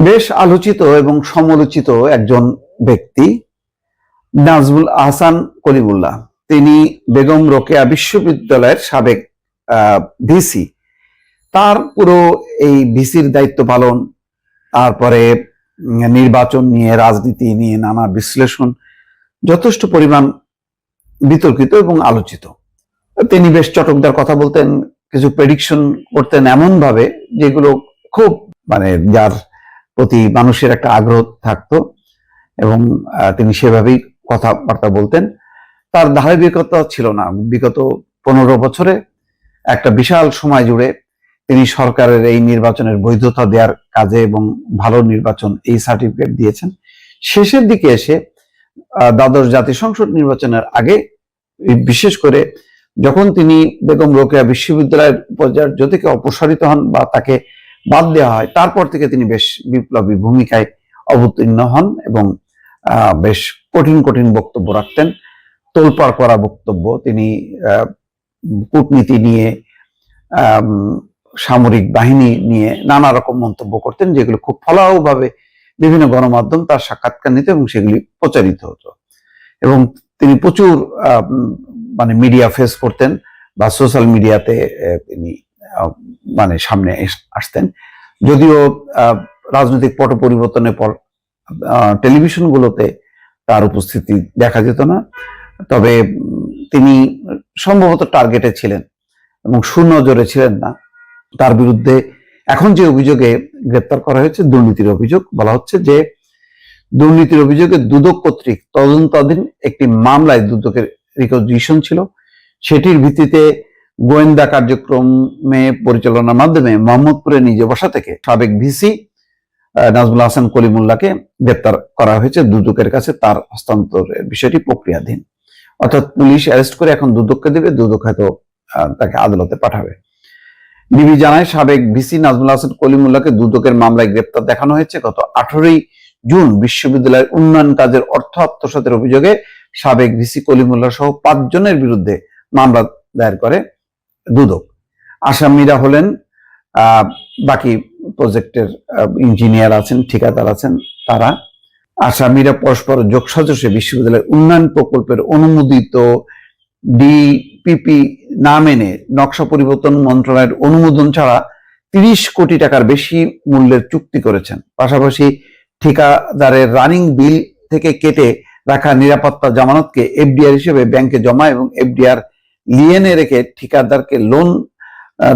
বেশ আলোচিত এবং সমালোচিত একজন ব্যক্তি নাজমুল আহসান কলিমুল্লাহ। তিনি বেগম রোকেয়া বিশ্ববিদ্যালয়ের সাবেক ভিসি। তার পুরো এই ভিসির দায়িত্ব পালন, তারপরে নির্বাচন নিয়ে, রাজনীতি নিয়ে নানা বিশ্লেষণ যথেষ্ট পরিমাণ বিতর্কিত এবং আলোচিত। তিনি বেশ চটকদার কথা বলতেন, কিছু প্রেডিকশন করতেন এমন ভাবে যেগুলো খুব যার প্রতি মানুষের একটা আগ্রহ থাকতো এবং তিনি সেভাবেই কথাবার্তা বলতেন। তার ধারাবাহিকতা ছিল না। বিগত 15 বছরে একটা বিশাল সময় জুড়ে তিনি সরকারের এই নির্বাচনের বৈধতা দেওয়ার কাজে এবং ভালো নির্বাচন এই সার্টিফিকেট দিয়েছেন। শেষের দিকে এসে দ্বাদশ জাতীয় সংসদ নির্বাচনের আগে, বিশেষ করে যখন তিনি বেগম রোকেয়া বিশ্ববিদ্যালয়ের উপাচার্য থেকে অপসারিত হন বা তাকে বাদ দেওয়া হয়, তারপর থেকে তিনি বেশ বিপ্লবী ভূমিকায় অবতীর্ণ হন এবং বেশ কঠিন কঠিন বক্তব্য রাখতেন, তোলপাড় করা বক্তব্য। তিনি কূটনীতি নিয়ে, সামরিক বাহিনী নিয়ে নানা রকম মন্তব্য করতেন, যেগুলো খুব ফলাওভাবে বিভিন্ন গণমাধ্যম তার সাক্ষাৎকার নিত এবং সেগুলি প্রচারিত হতো। এবং তিনি প্রচুর মিডিয়া ফেস করতেন বা সোশ্যাল মিডিয়াতে তিনি সামনে আসতেন। যদিও রাজনৈতিক পট পরিবর্তনের পর টেলিভিশনগুলোতে তার উপস্থিতি দেখা যেত না, তবে তিনি সম্ভবত টার্গেটে ছিলেন এবং সুনজরে ছিলেন না। তার বিরুদ্ধে এখন যে অভিযোগে গ্রেপ্তার করা হয়েছে, দুর্নীতির অভিযোগ, বলা হচ্ছে যে দুর্নীতির অভিযোগে দুদক কর্তৃক তদন্তাধীন একটি মামলায় দুদকের রিকজিশন ছিল। সেটির ভিত্তিতে গোয়েন্দা কার্যক্রমে পরিচালনার মাধ্যমে মোহাম্মদপুরের নিজে বসা থেকে সাবেক ভিসি নাজমুল আহসান কলিমুল্লাহকে গ্রেপ্তার করা হয়েছে দুদকের কাছে। তার হস্তান্তরের বিষয়টি প্রক্রিয়াধীন, অর্থাৎ পুলিশ অ্যারেস্ট করে এখন দুদককে দেবে, দুদক হয়তো তাকে আদালতে পাঠাবে। ডিবি জানায়, সাবেক ভিসি নাজমুল আহসান কলিমুল্লাহকে দুদকের মামলায় গ্রেপ্তার দেখানো হয়েছে। গত 18 জুন বিশ্ববিদ্যালয়ের উন্নয়ন কাজের অর্থ আত্মসাতের অভিযোগে সাবেক ভিসি কলিমুল্লাহ সহ 5 জনের বিরুদ্ধে মামলা দায়ের করে দুদক। আসামিরা হলেন বাকি প্রজেক্টের ইঞ্জিনিয়ার আছেন, ঠিকাদার আছেন। তারা আসামিরা পরস্পর যোগসাজশে বিশ্ববিদ্যালয়ের উন্নয়ন প্রকল্পের অনুমোদিত ডিপিপি না মেনে নকশা পরিবর্তন মন্ত্রণালয়ের অনুমোদন ছাড়া 30 কোটি টাকার বেশি মূল্যের চুক্তি করেছেন। পাশাপাশি ঠিকাদারের রানিং বিল থেকে কেটে রাখা নিরাপত্তা জামানতকে এফডিআর হিসেবে ব্যাংকে জমা এবং এফডিআর লিয়েনে রেখে ঠিকাদারকে লোন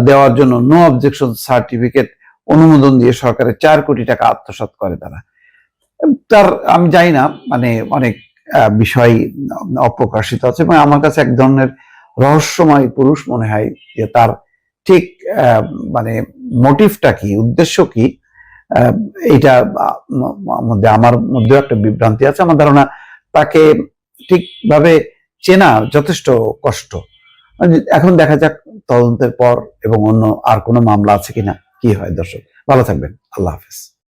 দেওয়ার জন্য নো অবজেকশন সার্টিফিকেট অনুমোদন দিয়ে সরকারের 4 কোটি টাকা আত্মসাৎ করে তারা। তার আমি জানি না, অনেক বিষয় অপ্রকাশিত আছে এবং আমার কাছে এক ধরনের রহস্যময় পুরুষ মনে হয় যে তার ঠিক মোটিভটা কি, উদ্দেশ্য কি, এইটা মধ্যে আমার মধ্যেও একটা বিভ্রান্তি আছে। আমার ধারণা তাকে ঠিকভাবে চেনা যথেষ্ট কষ্ট। এখন দেখা যাক তদন্তের পর এবং অন্য আর কোনো মামলা আছে কিনা কি হয়। দর্শক ভালো থাকবেন, আল্লাহ হাফেজ।